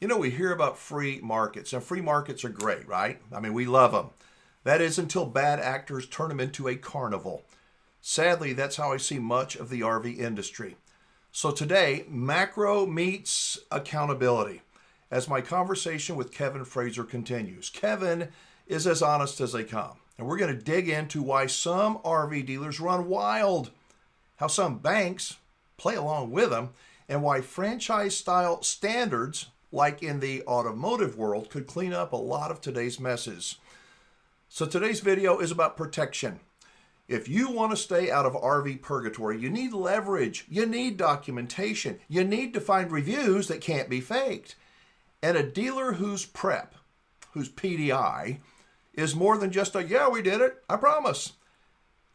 You know, we hear about free markets, and free markets are great, right? I mean, we love them. That is until bad actors turn them into a carnival. Sadly, that's how I see much of the RV industry. So today, macro meets accountability as my conversation with KEVIN FRAZER continues. KEVIN is as honest as they come, and we're going to dig into why some RV dealers run wild, how some banks play along with them, and why franchise-style standards like in the automotive world, could clean up a lot of today's messes. So today's video is about protection. If you want to stay out of RV purgatory, you need leverage, you need documentation, you need to find reviews that can't be faked. And a dealer whose prep, whose PDI, is more than just a, yeah, we did it, I promise.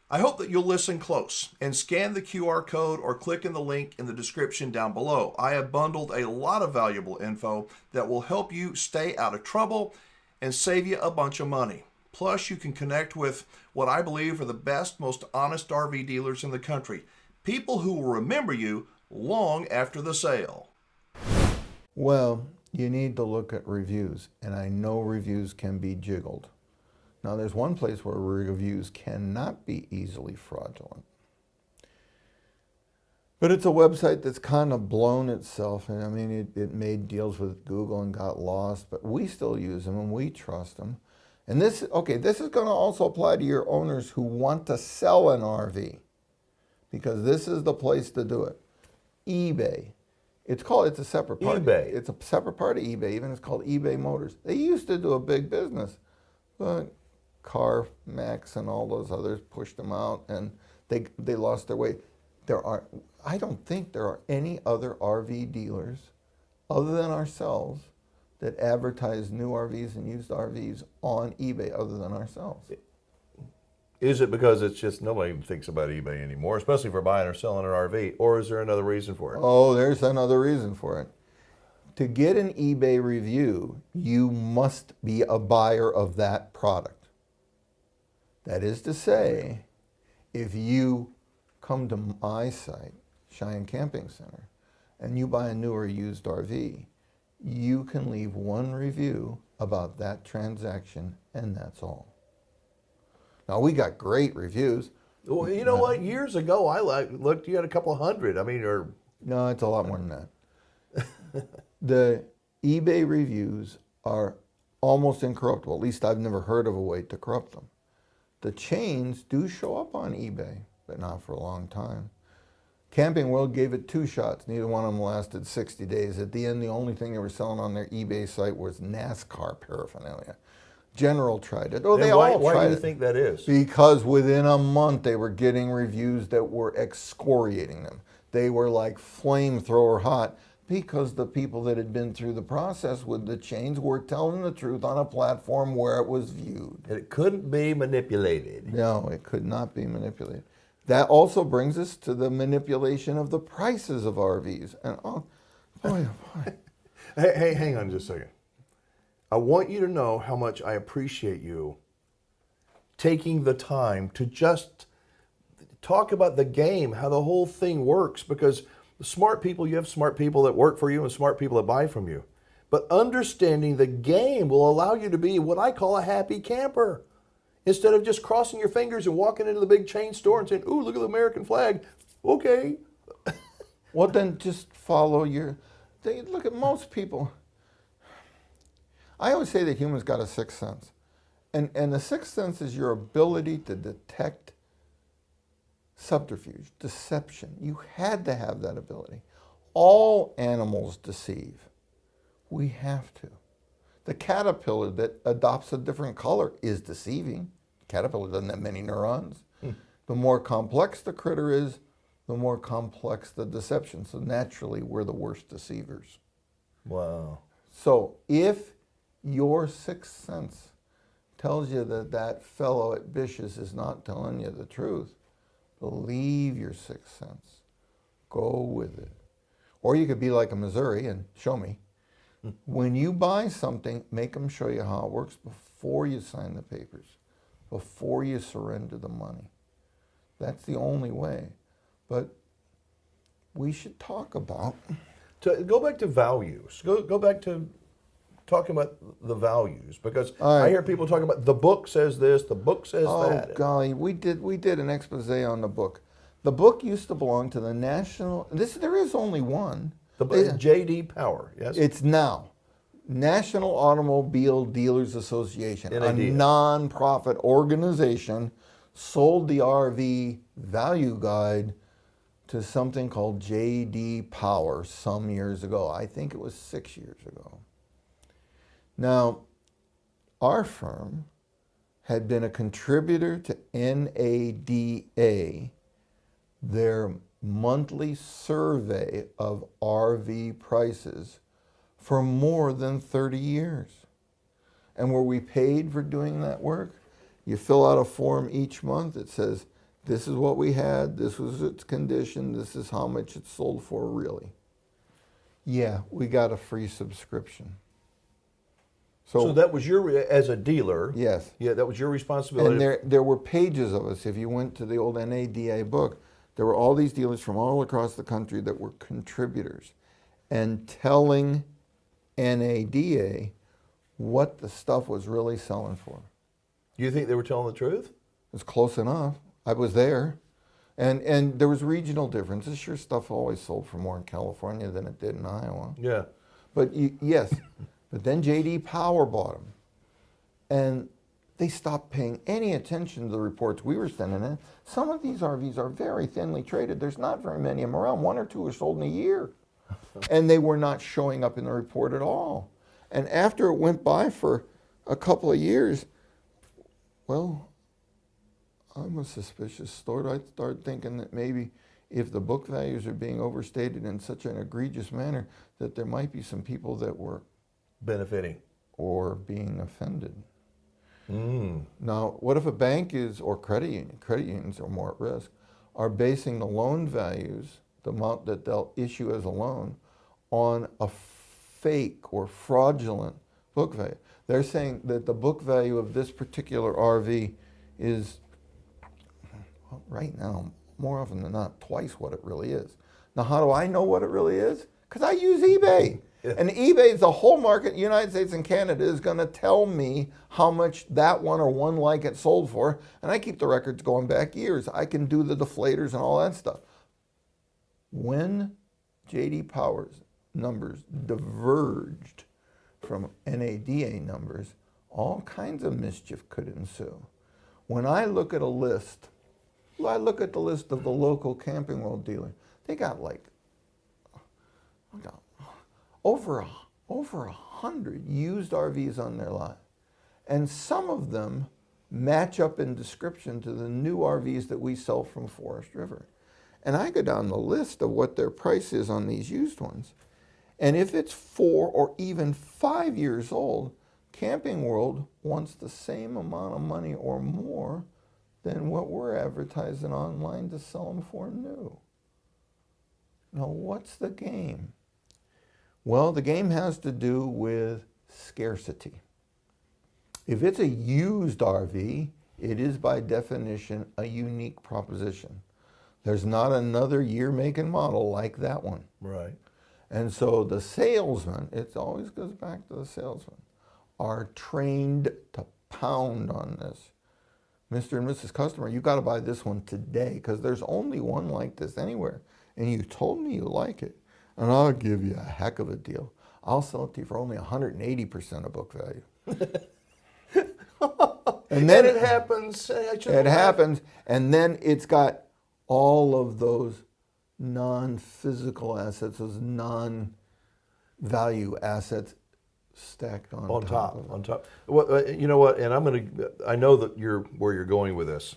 I hope that you'll listen close and scan the QR code or click in the link in the description down below. I have bundled a lot of valuable info that will help you stay out of trouble and save you a bunch of money. Plus, you can connect with what I believe are the best, most honest RV dealers in the country. People who will remember you long after the sale. Well, you need to look at reviews, and I know reviews can be jiggled. Now, there's one place where reviews cannot be easily fraudulent. But it's a website that's kind of blown itself. And I mean, it made deals with Google and got lost, but we still use them and we trust them. And this is going to also apply to your owners who want to sell an RV, because this is the place to do it. eBay. It's a separate part. eBay. It's a separate part of eBay. Even it's called eBay Motors. They used to do a big business, but CarMax and all those others pushed them out, and they lost their way. I don't think there are any other RV dealers other than ourselves that advertise new RVs and used RVs on eBay other than ourselves. Is it because it's just nobody thinks about eBay anymore, especially for buying or selling an RV, or is there another reason for it? Oh, there's another reason for it. To get an eBay review, you must be a buyer of that product. That is to say, if you come to my site, Cheyenne Camping Center, and you buy a new or used RV, you can leave one review about that transaction, and that's all. Now, we got great reviews. Well, you know what? Years ago, I looked, you had a couple hundred. I mean, or no, it's a lot more than that. The eBay reviews are almost incorruptible. At least I've never heard of a way to corrupt them. The chains do show up on eBay, but not for a long time. Camping World gave it 2 shots. Neither one of them lasted 60 days. At the end, the only thing they were selling on their eBay site was NASCAR paraphernalia. General tried it. Oh, they all tried it. Why do you think that is? Because within a month, they were getting reviews that were excoriating them. They were like flamethrower hot, because the people that had been through the process with the chains were telling the truth on a platform where it was viewed. It couldn't be manipulated. No, it could not be manipulated. That also brings us to the manipulation of the prices of RVs. And oh, boy, oh boy. Hey, hang on just a second. I want you to know how much I appreciate you taking the time to just talk about the game, how the whole thing works, because smart people, you have smart people that work for you and smart people that buy from you. But understanding the game will allow you to be what I call a happy camper. Instead of just crossing your fingers and walking into the big chain store and saying, ooh, look at the American flag. Okay. Well, then just follow look at most people. I always say that humans got a sixth sense. And the sixth sense is your ability to detect subterfuge, deception. You had to have that ability. All animals deceive. We have to. The caterpillar that adopts a different color is deceiving. Caterpillar doesn't have many neurons. The more complex the critter is, the more complex the deception. So naturally, we're the worst deceivers. Wow. So if your sixth sense tells you that that fellow at Bish's is not telling you the truth, believe your sixth sense. Go with it. Or you could be like a Missouri and show me. When you buy something, make them show you how it works before you sign the papers, before you surrender the money. That's the only way. But we should talk about... to go back to values. Go back to talking about the values, because All right. I hear people talking about the book says this, the book says Oh that. golly, we did an expose on the book. The book used to belong to the National. There is only one. The J.D. Power, yes. It's now National Automobile Dealers Association, a NADA. non-profit organization, sold the RV value guide to something called J.D. Power some years ago. I think it was 6 years ago. Now, our firm had been a contributor to NADA, their monthly survey of RV prices, for more than 30 years. And were we paid for doing that work? You fill out a form each month. It says, this is what we had, this was its condition, this is how much it sold for really. Yeah, we got a free subscription. So that was as a dealer. Yes. Yeah, that was your responsibility. And there were pages of us. If you went to the old NADA book, there were all these dealers from all across the country that were contributors and telling NADA what the stuff was really selling for. Do you think they were telling the truth? It was close enough. I was there. And there was regional differences. Sure, stuff always sold for more in California than it did in Iowa. Yeah. But yes, but then J.D. Power bought them. And they stopped paying any attention to the reports we were sending in. Some of these RVs are very thinly traded. There's not very many of them around. 1 or 2 are sold in a year. And they were not showing up in the report at all. And after it went by for a couple of years, well, I'm a suspicious sort. I started thinking that maybe if the book values are being overstated in such an egregious manner, that there might be some people that were benefiting or being offended. Now, what if a bank is, or credit unions are more at risk, are basing the loan values, the amount that they'll issue as a loan, on a fake or fraudulent book value? They're saying that the book value of this particular RV is, well, right now, more often than not, twice what it really is. Now, how do I know what it really is? Because I use eBay. Yeah. And eBay, the whole market, United States and Canada, is going to tell me how much that one or one like it sold for. And I keep the records going back years. I can do the deflators and all that stuff. When J.D. Power's numbers diverged from NADA numbers, all kinds of mischief could ensue. When I look at a list, I look at the list of the local Camping World dealer. They got like over 100 used RVs on their lot. And some of them match up in description to the new RVs that we sell from Forest River. And I go down the list of what their price is on these used ones. And if it's 4 or even 5 years old, Camping World wants the same amount of money or more than what we're advertising online to sell them for new. Now, what's the game? Well, the game has to do with scarcity. If it's a used RV, it is by definition a unique proposition. There's not another year, make, and model like that one. Right. And so the salesmen, it always goes back to the salesmen, are trained to pound on this. Mr. and Mrs. Customer, you got to buy this one today because there's only one like this anywhere. And you told me you like it, and I'll give you a heck of a deal. I'll sell it to you for only 180% of book value. And then it happens. It happens, and then it's got all of those non-physical assets, those non-value assets stacked on top of it. On top. Well, you know what? And I know that where you're going with this,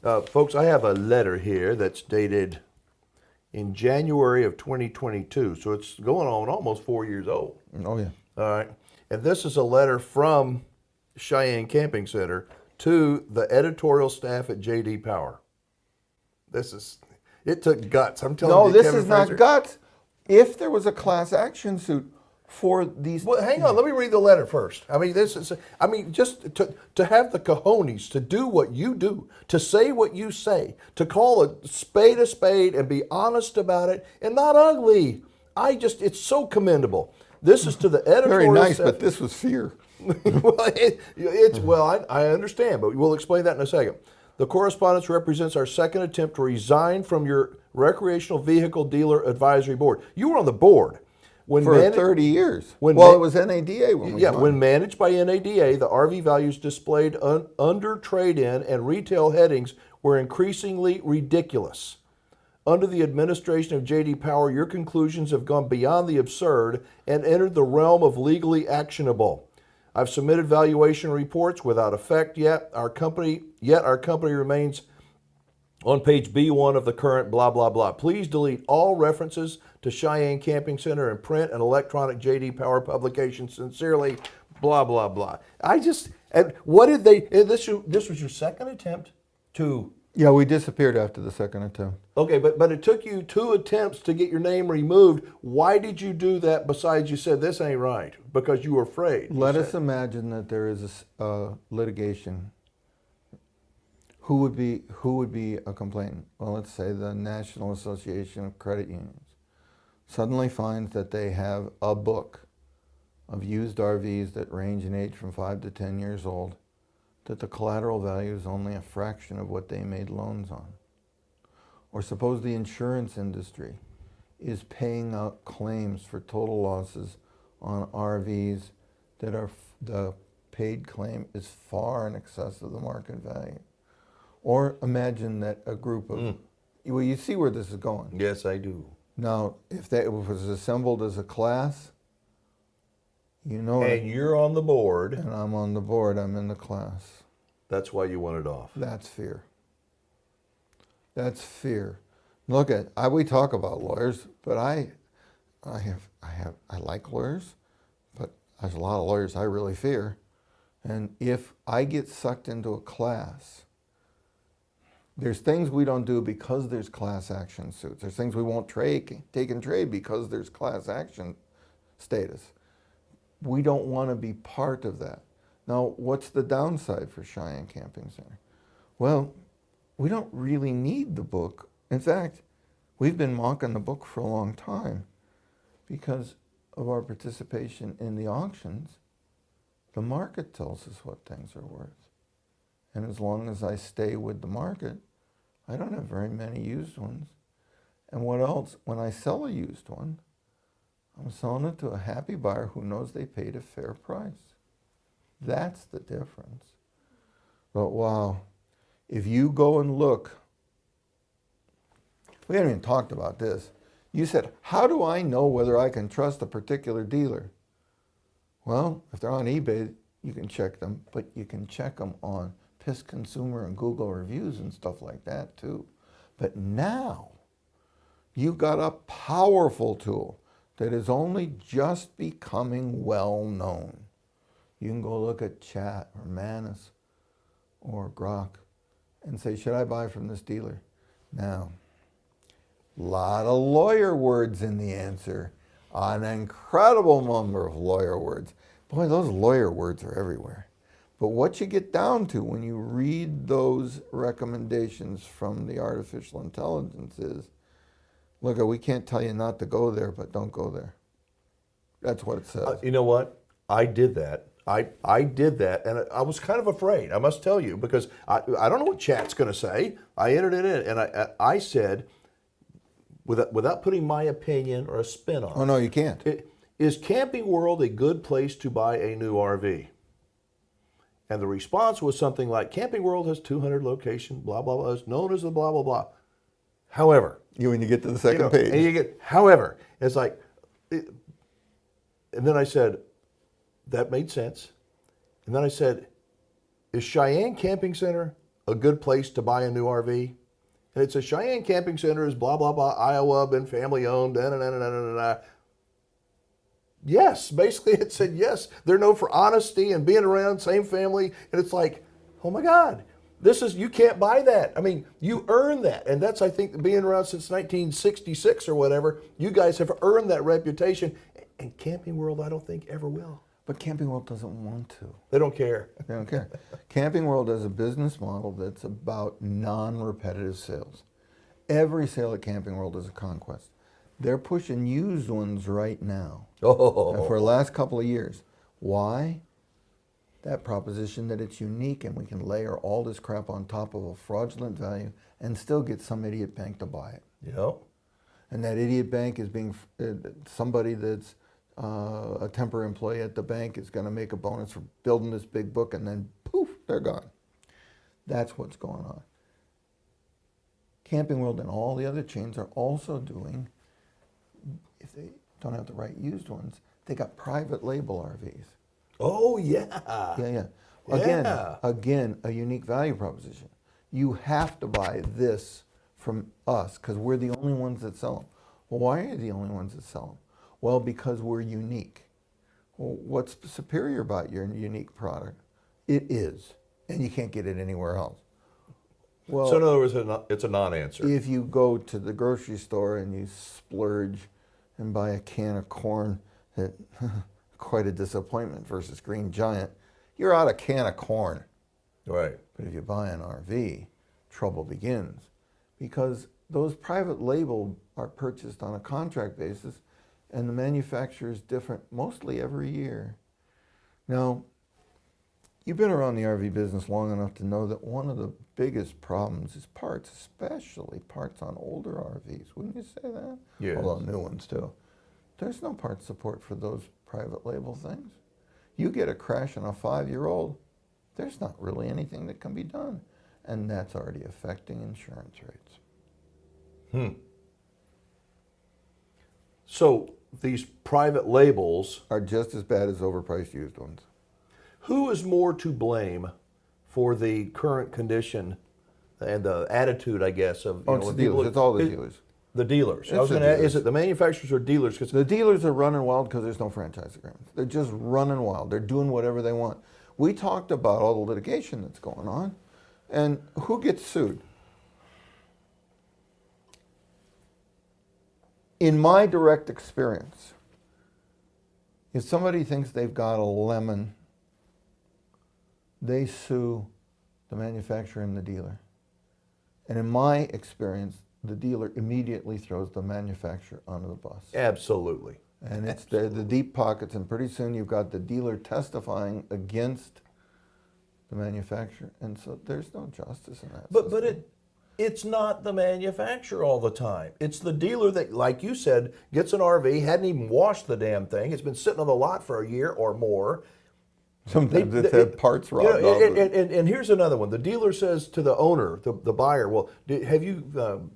folks. I have a letter here that's dated in January of 2022, so it's going on almost 4 years old. Oh yeah. All right, and this is a letter from Cheyenne Camping Center to the editorial staff at J.D. Power. It took guts. I'm telling you. No, this Kevin is not Frazer. guts. If there was a class action suit for these, Well, hang on. Let me read the letter first. I mean, just to have the cojones to do what you do, to say what you say, to call a spade and be honest about it, and not ugly. it's so commendable. This is to the editorial Very nice, staff. but this was fear. I understand, but we'll explain that in a second. The correspondence represents our second attempt to resign from your recreational vehicle dealer advisory board. You were on the board when For 30 years. when Well, ma- it was NADA when we yeah, joined. when managed by NADA, the RV values displayed under trade-in and retail headings were increasingly ridiculous. Under the administration of J.D. Power, your conclusions have gone beyond the absurd and entered the realm of legally actionable. I've submitted valuation reports without effect yet. Our company remains on page B1 of the current blah, blah, blah. Please delete all references to Cheyenne Camping Center in print and electronic J.D. Power publications. Sincerely, blah, blah, blah. And what did they, this was your second attempt to, Yeah, we disappeared after the second attempt. okay, but it took you 2 attempts to get your name removed. Why did you do that besides you said this ain't right? Because you were afraid. Let us imagine that there is a litigation. Who would be a complainant? Well, let's say the National Association of Credit Unions suddenly finds that they have a book of used RVs that range in age from 5 to 10 years old, that the collateral value is only a fraction of what they made loans on. Or suppose the insurance industry is paying out claims for total losses on RVs that are the paid claim is far in excess of the market value. Or imagine that a group of, well, you see where this is going. Yes, I do. Now, if it was assembled as a class, you know, And you're on the board. and I'm on the board, I'm in the class. That's why you want it off. That's fear. That's fear. Look we talk about lawyers, but I like lawyers, but there's a lot of lawyers I really fear. And if I get sucked into a class, there's things we don't do because there's class action suits. There's things we won't take and trade because there's class action status. We don't want to be part of that. Now, what's the downside for Cheyenne Camping Center? Well, we don't really need the book. In fact, we've been mocking the book for a long time because of our participation in the auctions. The market tells us what things are worth. And as long as I stay with the market, I don't have very many used ones. And what else? When I sell a used one, I'm selling it to a happy buyer who knows they paid a fair price. That's the difference. But wow, if you go and look, we haven't even talked about this. You said, how do I know whether I can trust a particular dealer? Well, if they're on eBay, you can check them, but you can check them on Piss Consumer and Google reviews and stuff like that too. But now, you got a powerful tool that is only just becoming well known. You can go look at Chat or Manus or Grok and say, should I buy from this dealer? Now, a lot of lawyer words in the answer. An incredible number of lawyer words. Boy, those lawyer words are everywhere. But what you get down to when you read those recommendations from the artificial intelligence is, look, we can't tell you not to go there, but don't go there. That's what it says. You know what? I did that. I did that, and I was kind of afraid, I must tell you, because I don't know what Chat's going to say. I entered it in, and I said, without putting my opinion or a spin on it. Oh, no, you can't. Is Camping World a good place to buy a new RV? And the response was something like, Camping World has 200 locations, blah, blah, blah. It's known as the blah, blah, blah. However. When you get to the second page. And you get, however, it's like, and then I said, that made sense. And then I said, is Cheyenne Camping Center a good place to buy a new RV? And it says, Cheyenne Camping Center is blah, blah, blah, Iowa, been family owned, da, da, da, da, da, da. Yes, basically it said yes. They're known for honesty and being around, same family. And it's like, oh my God, you can't buy that. I mean, you earn that. And that's, I think, being around since 1966 or whatever, you guys have earned that reputation. And Camping World, I don't think, ever will. But Camping World doesn't want to. They don't care. They don't care. Camping World has a business model that's about non-repetitive sales. Every sale at Camping World is a conquest. They're pushing used ones right now. Oh, For the last couple of years. Why? That proposition that it's unique and we can layer all this crap on top of a fraudulent value and still get some idiot bank to buy it. yep. And that idiot bank is being, somebody that's a temporary employee at the bank is going to make a bonus for building this big book, and then poof, they're gone. That's what's going on. Camping World and all the other chains are also doing, if they don't have the right used ones, they got private label RVs. Oh, yeah. Yeah. Yeah. Again, a unique value proposition. You have to buy this from us because we're the only ones that sell them. Well, why are you the only ones that sell them? Well, because we're unique. Well, what's superior about your unique product? It is, and you can't get it anywhere else. Well, So in other words, it's a non-answer. if you go to the grocery store and you splurge and buy a can of corn that quite a disappointment versus Green Giant, you're out a can of corn. Right. But if you buy an RV, trouble begins because those private label are purchased on a contract basis and the manufacturer is different mostly every year. Now, you've been around the RV business long enough to know that one of the biggest problems is parts, especially parts on older RVs. Wouldn't you say that? Yes. Although new ones too. There's no part support for those private label things. You get a crash on a 5-year-old, there's not really anything that can be done. And that's already affecting insurance rates. So these private labels, Are just as bad as overpriced used ones. who is more to blame for the current condition and the attitude, I guess, of Oh, it's the when people- dealers. It's all the dealers. The dealers. I It's was the going to ask, dealers. is it the manufacturers or dealers? 'Cause The dealers are running wild because there's no franchise agreements. They're just running wild. They're doing whatever they want. We talked about all the litigation that's going on. And who gets sued? In my direct experience, if somebody thinks they've got a lemon, they sue the manufacturer and the dealer. And in my experience, the dealer immediately throws the manufacturer under the bus. absolutely. And it's the deep pockets, and pretty soon you've got the dealer testifying against the manufacturer, and so there's no justice in that. But system. it's not the manufacturer all the time. It's the dealer that, like you said, gets an RV, hadn't even washed the damn thing. It's been sitting on the lot for a year or more. Sometimes it's had parts You robbed know, off of it. and here's another one. The dealer says to the owner, the buyer, well, have you,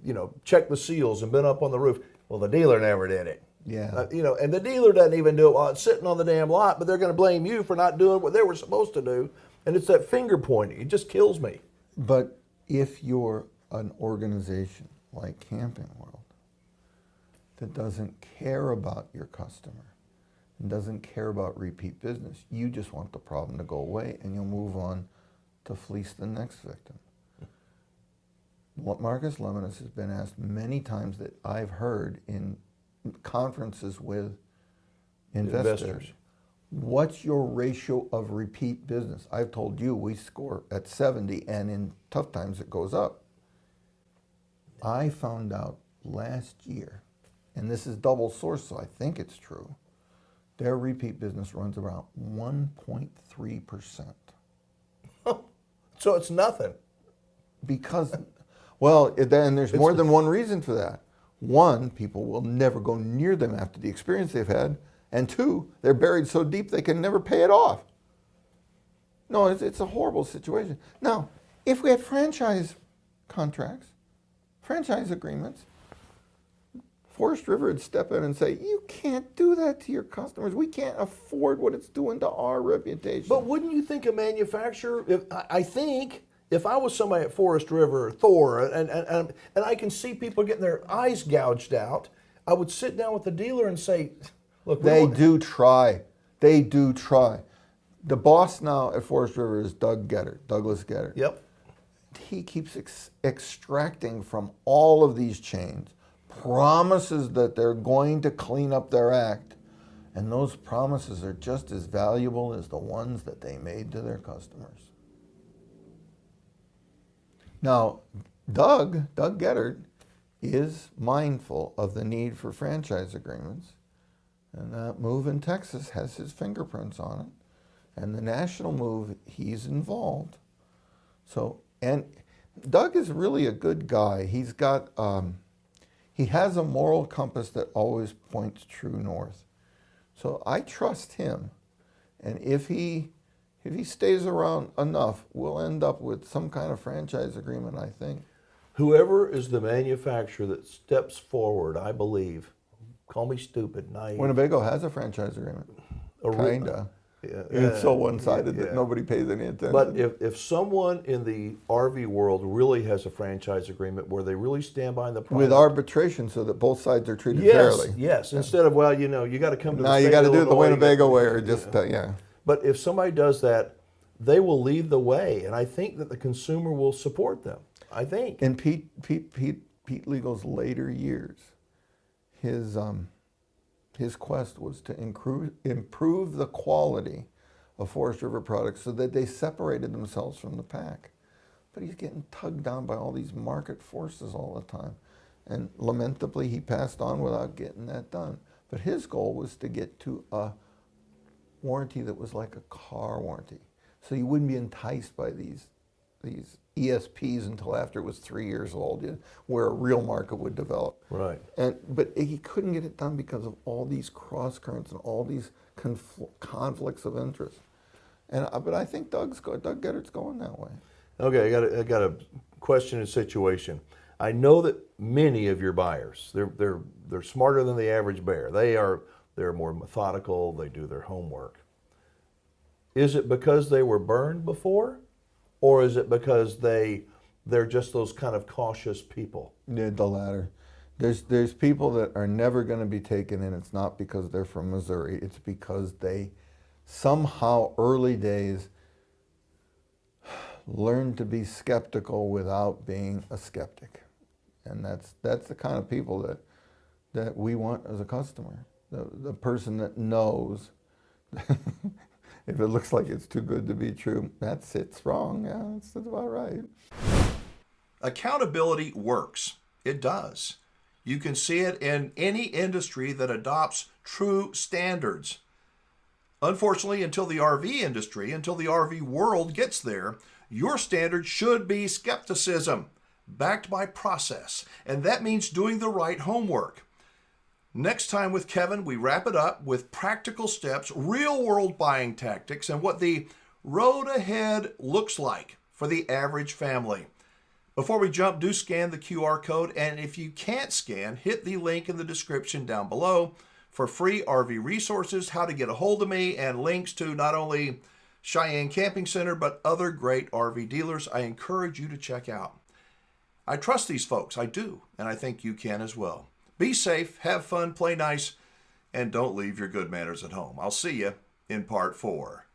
checked the seals and been up on the roof? Well, the dealer never did it. Yeah. And the dealer doesn't even do it while it's sitting on the damn lot, but they're going to blame you for not doing what they were supposed to do. And it's that finger pointing. It just kills me. But if you're an organization like Camping World that doesn't care about your customer and doesn't care about repeat business, you just want the problem to go away and you'll move on to fleece the next victim. What Marcus Lemonis has been asked many times that I've heard in conferences with investors. What's your ratio of repeat business? I've told you we score at 70, and in tough times it goes up. I found out last year, and this is double source, so I think it's true, their repeat business runs around 1.3%. So it's nothing. Because, well, and there's more than one reason for that. One, people will never go near them after the experience they've had. And two, they're buried so deep they can never pay it off. No, it's a horrible situation. Now, if we had franchise contracts, franchise agreements, Forest River would step in and say, you can't do that to your customers. We can't afford what it's doing to our reputation. But wouldn't you think a manufacturer, I think if I was somebody at Forest River or Thor, and I can see people getting their eyes gouged out, I would sit down with the dealer and say, look, They do try. They do try. The boss now at Forest River is Douglas Getter. Yep. He keeps extracting from all of these chains promises that they're going to clean up their act. And those promises are just as valuable as the ones that they made to their customers. Now, Doug Getter, is mindful of the need for franchise agreements. And that move in Texas has his fingerprints on it. And the national move, he's involved. So, and Doug is really a good guy. He's got, he has a moral compass that always points true north. So I trust him. And if he stays around enough, we'll end up with some kind of franchise agreement, I think. Whoever is the manufacturer that steps forward, I believe, call me stupid, naive. Winnebago has a franchise agreement. Kinda. Yeah, It's so one-sided yeah. that nobody pays any attention. But if someone in the RV world really has a franchise agreement where they really stand behind the product, with arbitration, so that both sides are treated yes, fairly. yes, instead of, well, you know, you got to come to Now the you state got to of do it the Illinois, Winnebago way, or just yeah. But if somebody does that, they will lead the way, and I think that the consumer will support them. I think. In Pete Legal's later years, his quest was to improve the quality of Forest River products so that they separated themselves from the pack. But he's getting tugged down by all these market forces all the time. And lamentably, he passed on without getting that done. But his goal was to get to a warranty that was like a car warranty. So you wouldn't be enticed by these ESPs until after it was 3 years old, where a real market would develop. Right. But he couldn't get it done because of all these cross currents and all these conflicts of interest. But I think Doug Gettert's going that way. Okay, I got a question and situation. I know that many of your buyers, they're smarter than the average bear. They're more methodical. They do their homework. Is it because they were burned before, or is it because they're just those kind of cautious people? Yeah, the latter. There's people that are never going to be taken in. It's not because they're from Missouri. It's because they somehow early days learned to be skeptical without being a skeptic. And that's the kind of people that we want as a customer. The person that knows if it looks like it's too good to be true, it's wrong. Yeah, that's about right. Accountability works. It does. You can see it in any industry that adopts true standards. Unfortunately, until the RV world gets there, your standard should be skepticism, backed by process. And that means doing the right homework. Next time with Kevin, we wrap it up with practical steps, real-world buying tactics, and what the road ahead looks like for the average family. Before we jump, do scan the QR code, and if you can't scan, hit the link in the description down below for free RV resources, how to get a hold of me, and links to not only Cheyenne Camping Center, but other great RV dealers I encourage you to check out. I trust these folks, I do, and I think you can as well. Be safe, have fun, play nice, and don't leave your good manners at home. I'll see you in part 4.